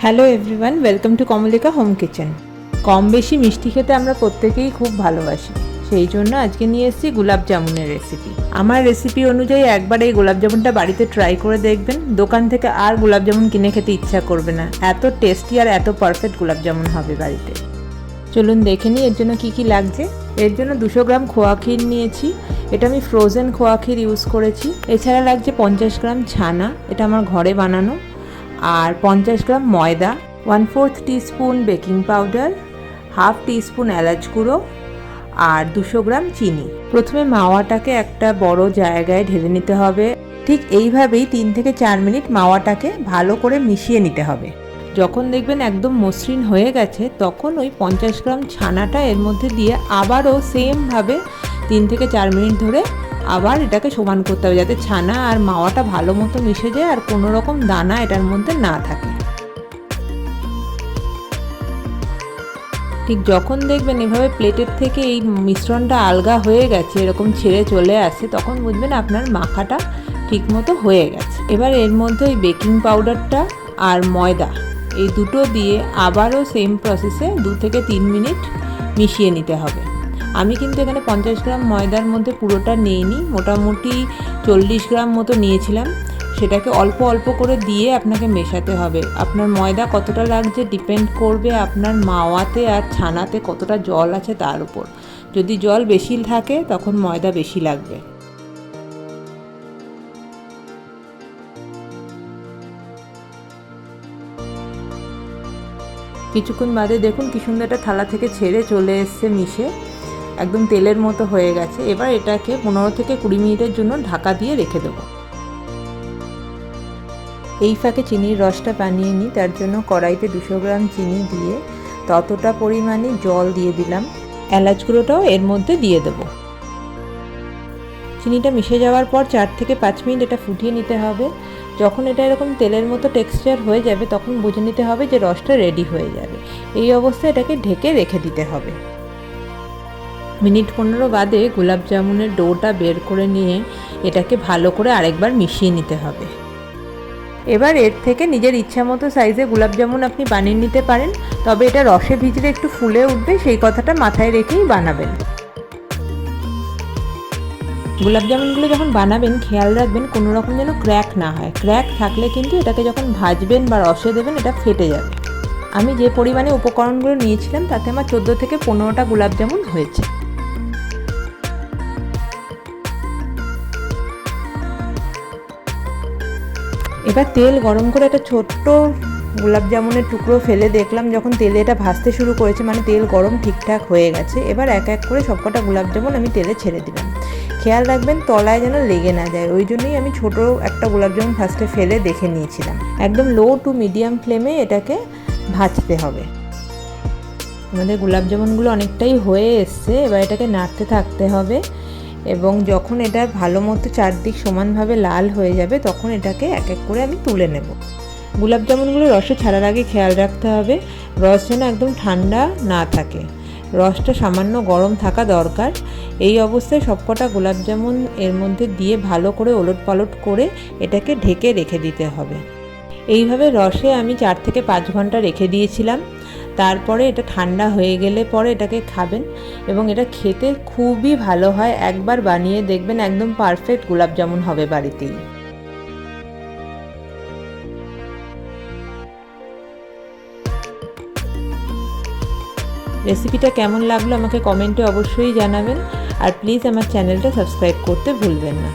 Hello everyone, welcome to Kamalika home kitchen. কম বেশি মিষ্টি খেতে আমরা প্রত্যেকেই খুব ভালোবাসি, সেই জন্য আজকে নিয়ে এসেছি গোলাপ জামুনের রেসিপি। আমার রেসিপি অনুযায়ী একবার এই গোলাপ জামুনটা বাড়িতে ট্রাই করে দেখবেন, দোকান থেকে আর গোলাপ জামুন কিনে খেতে ইচ্ছা করবে না। এত টেস্টি আর এত পারফেক্ট গোলাপ জামুন হবে বাড়িতে। চলুন দেখে নিই এর জন্য কী কী লাগছে। এর জন্য 200 গ্রাম খোয়া ক্ষীর নিয়েছি, এটা আমি ফ্রোজেন খোয়া ক্ষীর ইউজ করেছি। এছাড়া লাগছে 50 গ্রাম ছানা, এটা আমার ঘরে বানানো, আর 50 গ্রাম ময়দা, 1/4 টিস্পুন বেকিং পাউডার, 1/2 টিস্পুন এলাচ গুঁড়ো আর 200 গ্রাম চিনি। প্রথমে মাওয়াটাকে একটা বড় জায়গায় ঢেলে নিতে হবে। ঠিক এইভাবেই 3 থেকে 4 মিনিট মাওয়াটাকে ভালো করে মিশিয়ে নিতে হবে। যখন দেখবেন একদম মসৃণ হয়ে গেছে, তখন ওই 50 গ্রাম ছানাটা এর মধ্যে দিয়ে আবারও সেমভাবে 3 থেকে 4 মিনিট ধরে আবার এটাকে সমান করতে হবে, যাতে ছানা আর মাওয়াটা ভালো মতো মিশে যায় আর কোনো রকম দানা এটার মধ্যে না থাকে। ঠিক যখন দেখবেন এভাবে প্লেটের থেকে এই মিশ্রণটা আলগা হয়ে গেছে, এরকম ছেড়ে চলে আসে, তখন বুঝবেন আপনার মাখাটা ঠিকমতো হয়ে গেছে। এবার এর মধ্যে ওই বেকিং পাউডারটা আর ময়দা এই দুটো দিয়ে আবারও সেম প্রসেসে 2 থেকে 3 মিনিট মিশিয়ে নিতে হবে। আমি কিন্তু এখানে 50 গ্রাম ময়দার মধ্যে পুরোটা নিইনি, মোটামুটি 40 গ্রাম মতো নিয়েছিলাম। সেটাকে অল্প অল্প করে দিয়ে আপনাকে মেশাতে হবে। আপনার ময়দা কতটা লাগছে ডিপেন্ড করবে আপনার মাওয়াতে আর ছানাতে কতটা জল আছে তার উপর। যদি জল বেশি থাকে তখন ময়দা বেশি লাগবে। কিছুক্ষণ বাদে দেখুন কি সুন্দর একটা থালা থেকে ছেড়ে চলে এসছে, মিশে একদম তেলের মতো হয়ে গেছে। এবার এটাকে 15 থেকে 20 মিনিটের জন্য ঢাকা দিয়ে রেখে দেবো। এই ফাঁকে চিনির রসটা বানিয়ে নিই। তার জন্য কড়াইতে 200 গ্রাম চিনি দিয়ে ততটা পরিমাণে জল দিয়ে দিলাম। এলাচ গুঁড়োটাও এর মধ্যে দিয়ে দেবো। চিনিটা মিশে যাওয়ার পর 4 থেকে 5 মিনিট এটা ফুটিয়ে নিতে হবে। যখন এটা এরকম তেলের মতো টেক্সচার হয়ে যাবে, তখন বুঝে নিতে হবে যে রসটা রেডি হয়ে যাবে। এই অবস্থায় এটাকে ঢেকে রেখে দিতে হবে। মিনিট 15 বাদে গোলাপ জামুনের ডোটা বের করে নিয়ে এটাকে ভালো করে আরেকবার মিশিয়ে নিতে হবে। এবার এর থেকে নিজের ইচ্ছা মতো সাইজে গোলাপ জামুন আপনি বানিয়ে নিতে পারেন, তবে এটা রসে ভিজলে একটু ফুলে উঠবে, সেই কথাটা মাথায় রেখেই বানাবেন। গোলাপ জামুনগুলো যখন বানাবেন খেয়াল রাখবেন কোনো রকম যেন ক্র্যাক না হয়। ক্র্যাক থাকলে কিন্তু এটাকে যখন ভাজবেন বা রসে দেবেন এটা ফেটে যাবে। আমি যে পরিমাণে উপকরণগুলো নিয়েছিলাম তাতে আমার 14 থেকে 15টা গোলাপ জামুন হয়েছে। এবার তেল গরম করে একটা ছোট্ট গোলাপ জামুনের টুকরো ফেলে দেখলাম যখন তেলে এটা ভাজতে শুরু করেছে, মানে তেল গরম ঠিকঠাক হয়ে গেছে। এবার এক এক করে সবকটা গোলাপ জামুন আমি তেলে ছেড়ে দিলাম। খেয়াল রাখবেন তলায় যেন লেগে না যায়, ওই জন্যই আমি ছোট একটা গোলাপ জামুন ফার্স্টে ফেলে দেখে নিয়েছিলাম। একদম লো টু মিডিয়াম ফ্লেমে এটাকে ভাজতে হবে। আমাদের গোলাপ জামুনগুলো অনেকটাই হয়ে এসছে, এবার এটাকে নাড়তে থাকতে হবে এবং যখন এটা ভালো মতো চারদিক সমানভাবে লাল হয়ে যাবে তখন এটাকে এক এক করে আমি তুলে নেব। গোলাপ জামুনগুলো রসে ছাড়ার আগে খেয়াল রাখতে হবে রস যেন একদম ঠান্ডা না থাকে, রসটা সামান্য গরম থাকা দরকার। এই অবস্থায় সবকটা গোলাপ জামুন এর মধ্যে দিয়ে ভালো করে ওলট পালট করে এটাকে ঢেকে রেখে দিতে হবে। এইভাবে রসে আমি 4 থেকে 5 ঘন্টা রেখে দিয়েছিলাম। তারপরে এটা ঠান্ডা হয়ে গেলে পরে এটাকে খাবেন এবং এটা খেতে খুবই ভালো হয়। একবার বানিয়ে দেখবেন, একদম পারফেক্ট গোলাপ জামুন হবে বাড়িতেই। রেসিপিটা কেমন লাগলো আমাকে কমেন্টে অবশ্যই জানাবেন, আর প্লিজ আমার চ্যানেলটা সাবস্ক্রাইব করতে ভুলবেন না।